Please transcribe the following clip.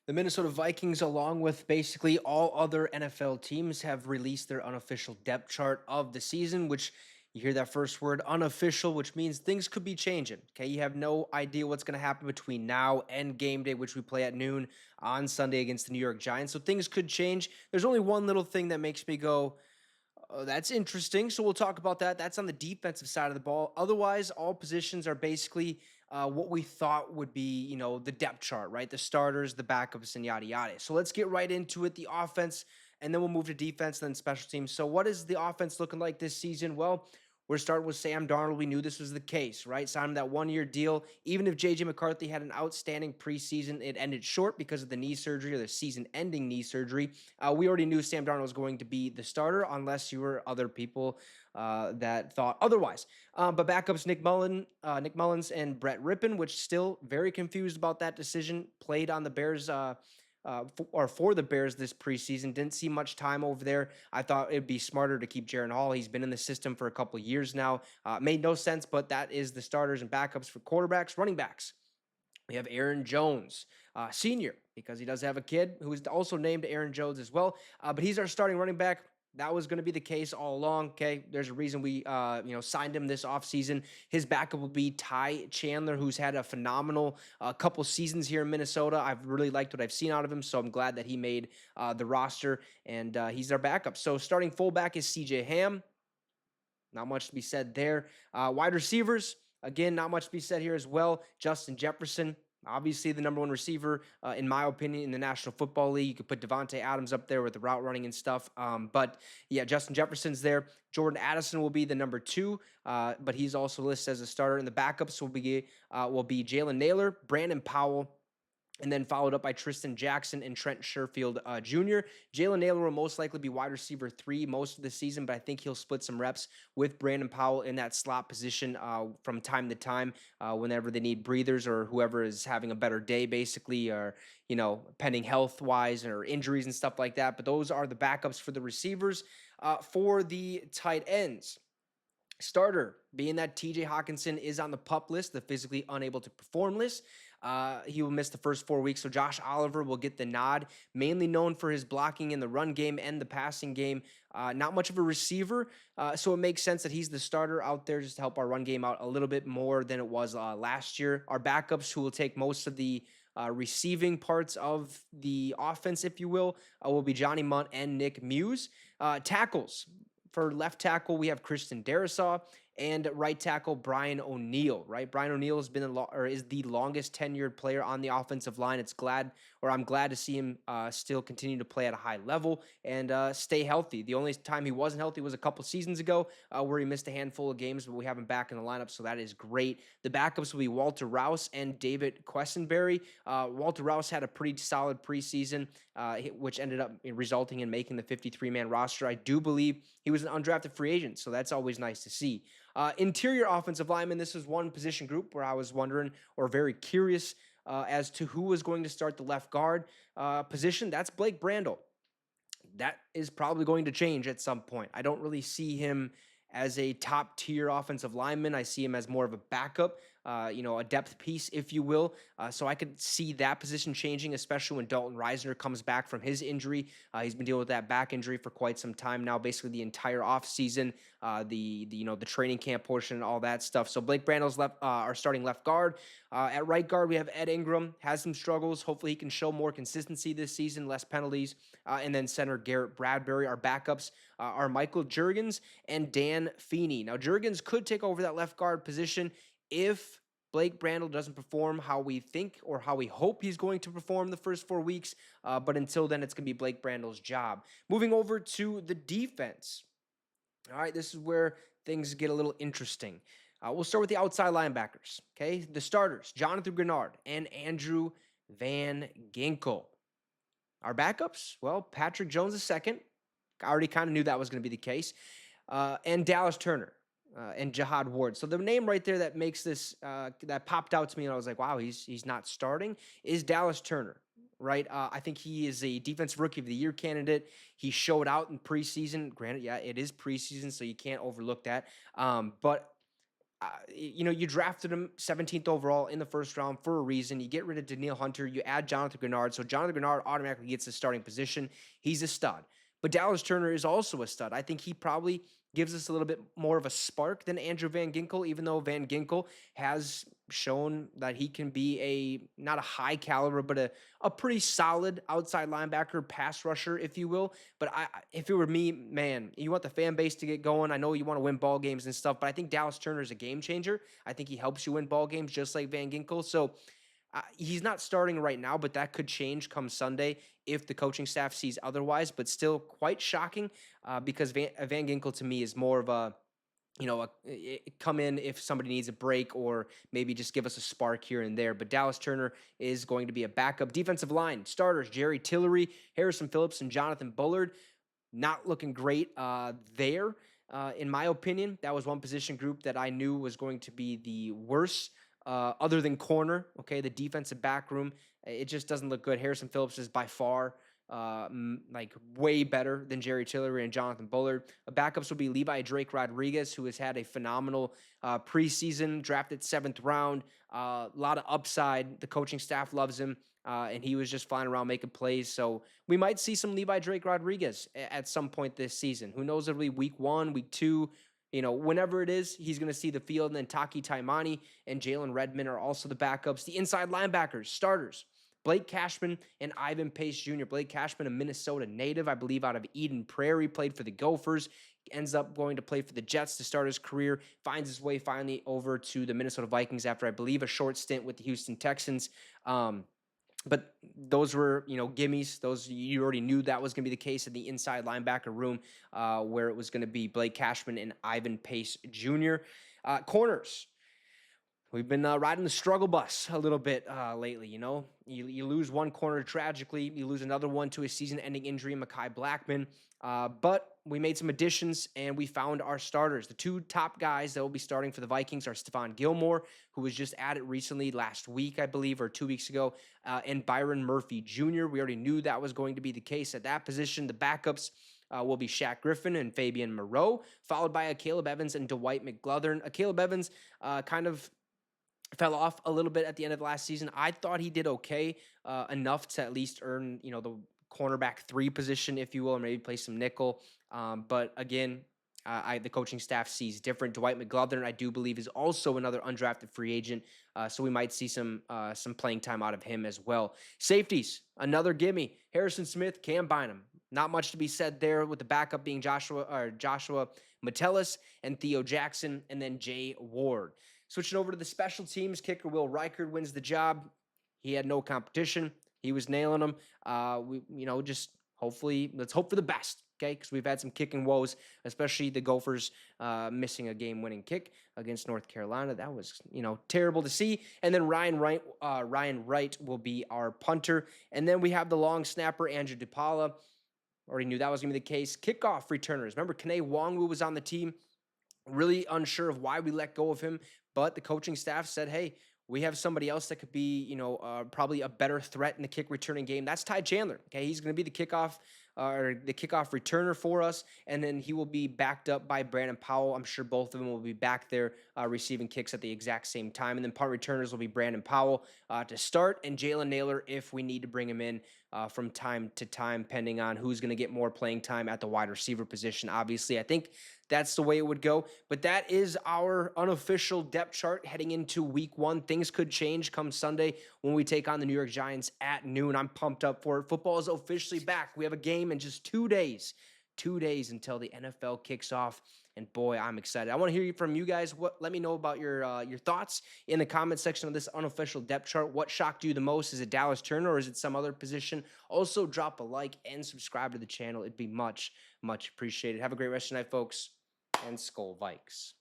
The Minnesota Vikings, along with basically all other NFL teams, have released their unofficial depth chart of the season, which you hear that first word, unofficial, which means things could be changing. Okay. You have no idea what's going to happen between now and game day, which we play at noon on Sunday against the New York Giants. So things could change. There's only one little thing that makes me go, oh, that's interesting. So we'll talk about that. That's on the defensive side of the ball. Otherwise, all positions are basically what we thought would be, the depth chart, right? The starters, the backups, and yada yada. So let's get right into it. The offense, and then we'll move to defense, then special teams. So what is the offense looking like this season? Well, we're starting with Sam Darnold. We knew this was the case, right? Signed him that 1 year deal. Even if JJ McCarthy had an outstanding preseason, it ended short because of the knee surgery or the season ending knee surgery. We already knew Sam Darnold was going to be the starter unless you were other people that thought otherwise. But backups Nick Mullins and Brett Rippon, which still very confused about that decision, played on the Bears for the Bears this preseason. Didn't see much time over there. I thought it'd be smarter to keep Jaron Hall. He's been in the system for a couple of years now. Made no sense, but that is the starters and backups for quarterbacks. Running backs. We have Aaron Jones, senior, because he does have a kid who is also named Aaron Jones as well. But he's our starting running back. That was going to be the case all along. Okay, there's a reason we, signed him this offseason. His backup will be Ty Chandler, who's had a phenomenal couple seasons here in Minnesota. I've really liked what I've seen out of him, so I'm glad that he made the roster, and he's our backup. So starting fullback is C.J. Ham. Not much to be said there. Wide receivers, again, not much to be said here as well. Justin Jefferson, obviously the number one receiver, in my opinion, in the National Football League. You could put Devontae Adams up there with the route running and stuff. But yeah, Justin Jefferson's there. Jordan Addison will be the number two, but he's also listed as a starter. And the backups will be Jalen Naylor, Brandon Powell, and then followed up by Tristan Jackson and Trent Sherfield Jr. Jalen Naylor will most likely be wide receiver 3 most of the season, but I think he'll split some reps with Brandon Powell in that slot position from time to time whenever they need breathers or whoever is having a better day, basically, or, pending health-wise or injuries and stuff like that. But those are the backups for the receivers. For the tight ends, starter, being that TJ Hawkinson is on the PUP list, the physically unable to perform list. He will miss the first 4 weeks. So Josh Oliver will get the nod, mainly known for his blocking in the run game and the passing game. Not much of a receiver. So it makes sense that he's the starter out there just to help our run game out a little bit more than it was last year. Our backups, who will take most of the receiving parts of the offense, if you will be Johnny Munt and Nick Muse. Tackles. For left tackle, we have Christian Darrisaw, and right tackle Brian O'Neill. Right, Brian O'Neill has been is the longest tenured player on the offensive line. I'm glad to see him still continue to play at a high level and stay healthy. The only time he wasn't healthy was a couple seasons ago, where he missed a handful of games, but we have him back in the lineup, so that is great. The backups will be Walter Rouse and David Quessenberry. Walter Rouse had a pretty solid preseason, which ended up resulting in making the 53-man roster. I do believe he was an undrafted free agent, so that's always nice to see. Interior offensive lineman, this is one position group where I was wondering or very curious as to who was going to start the left guard position. That's Blake Brandel. That is probably going to change at some point. I don't really see him as a top tier offensive lineman. I see him as more of a backup, a depth piece, if you will. So I could see that position changing, especially when Dalton Reisner comes back from his injury. He's been dealing with that back injury for quite some time now, basically the entire offseason, the training camp portion, all that stuff. So Blake Brandel's our starting left guard. At right guard, we have Ed Ingram, has some struggles. Hopefully he can show more consistency this season, less penalties. And then center Garrett Bradbury. Our backups are Michael Jurgens and Dan Feeney. Now, Jurgens could take over that left guard position if Blake Brandel doesn't perform how we think or how we hope he's going to perform the first 4 weeks. But until then, it's going to be Blake Brandel's job. Moving over to the defense. All right, this is where things get a little interesting. We'll start with the outside linebackers. Okay, the starters, Jonathan Grenard and Andrew Van Ginkel. Our backups, well, Patrick Jones II. I already kind of knew that was going to be the case. And Dallas Turner and Jihad Ward. So the name right there that makes this, that popped out to me, and I was like, wow, he's not starting, is Dallas Turner. Right, I think he is a defensive rookie of the year candidate. He showed out in preseason. Granted, yeah, it is preseason, so you can't overlook that. But you drafted him 17th overall in the first round for a reason. You get rid of Daniil Hunter, you add Jonathan Grenard. So Jonathan Grenard automatically gets the starting position. He's a stud. But Dallas Turner is also a stud. I think he probably gives us a little bit more of a spark than Andrew Van Ginkel, even though Van Ginkel has shown that he can be not a high caliber, but a pretty solid outside linebacker, pass rusher, if you will. But if it were me, man, you want the fan base to get going. I know you want to win ball games and stuff, but I think Dallas Turner is a game changer. I think he helps you win ball games just like Van Ginkel. So he's not starting right now, but that could change come Sunday if the coaching staff sees otherwise. But still quite shocking because Van Ginkel to me is more of a come in if somebody needs a break or maybe just give us a spark here and there. But Dallas Turner is going to be a backup. Defensive line, starters, Jerry Tillery, Harrison Phillips, and Jonathan Bullard. Not looking great there, in my opinion. That was one position group that I knew was going to be the worst, other than corner, okay? The defensive back room, it just doesn't look good. Harrison Phillips is by far like way better than Jerry Tillery and Jonathan Bullard. Backups will be Levi Drake Rodriguez, who has had a phenomenal preseason, drafted 7th round, a lot of upside. The coaching staff loves him, and he was just flying around making plays. So we might see some Levi Drake Rodriguez at some point this season. Who knows if it'll be week 1, week 2, whenever it is, he's going to see the field. And then Taki Taimani and Jalen Redmond are also the backups. The inside linebackers, starters, Blake Cashman and Ivan Pace Jr. Blake Cashman, a Minnesota native, I believe out of Eden Prairie, played for the Gophers, ends up going to play for the Jets to start his career, finds his way finally over to the Minnesota Vikings after, I believe, a short stint with the Houston Texans. But those were, gimmies. Those, you already knew that was going to be the case in the inside linebacker room, where it was going to be Blake Cashman and Ivan Pace Jr. Corners. We've been riding the struggle bus a little bit lately, You lose one corner tragically. You lose another one to a season-ending injury, Mekhi Blackman. But we made some additions, and we found our starters. The 2 top guys that will be starting for the Vikings are Stephon Gilmore, who was just added recently last week, I believe, or 2 weeks ago, and Byron Murphy Jr. We already knew that was going to be the case at that position. The backups will be Shaq Griffin and Fabian Moreau, followed by Caleb Evans and Dwight McGlothern. Caleb Evans kind of fell off a little bit at the end of last season. I thought he did okay, enough to at least earn, the cornerback 3 position, if you will, or maybe play some nickel. But again, the coaching staff sees different. Dwight McGlothern, I do believe, is also another undrafted free agent, so we might see some playing time out of him as well. Safeties, another gimme. Harrison Smith, Cam Bynum. Not much to be said there, with the backup being Joshua Metellus and Theo Jackson, and then Jay Ward. Switching over to the special teams, kicker Will Reichard wins the job. He had no competition. He was nailing them. Just hopefully, let's hope for the best, okay? Because we've had some kicking woes, especially the Gophers missing a game-winning kick against North Carolina. That was, terrible to see. And then Ryan Wright will be our punter. And then we have the long snapper, Andrew DePaula. Already knew that was going to be the case. Kickoff returners. Remember, Kene Wongwu was on the team. Really unsure of why we let go of him, but the coaching staff said, hey, we have somebody else that could be, probably a better threat in the kick returning game. That's Ty Chandler. Okay, he's going to be the kickoff returner for us, and then he will be backed up by Brandon Powell. I'm sure both of them will be back there receiving kicks at the exact same time. And then punt returners will be Brandon Powell to start, and Jalen Naylor if we need to bring him in from time to time, pending on who's going to get more playing time at the wide receiver position. Obviously, I think that's the way it would go. But that is our unofficial depth chart heading into week 1. Things could change come Sunday when we take on the New York Giants at noon. I'm pumped up for it. Football is officially back. We have a game in just 2 days. 2 days until the NFL kicks off. And boy, I'm excited. I want to hear from you guys. Let me know about your thoughts in the comment section of this unofficial depth chart. What shocked you the most? Is it Dallas Turner or is it some other position? Also, drop a like and subscribe to the channel. It'd be much, much appreciated. Have a great rest of the night, folks. And Skol Vikes.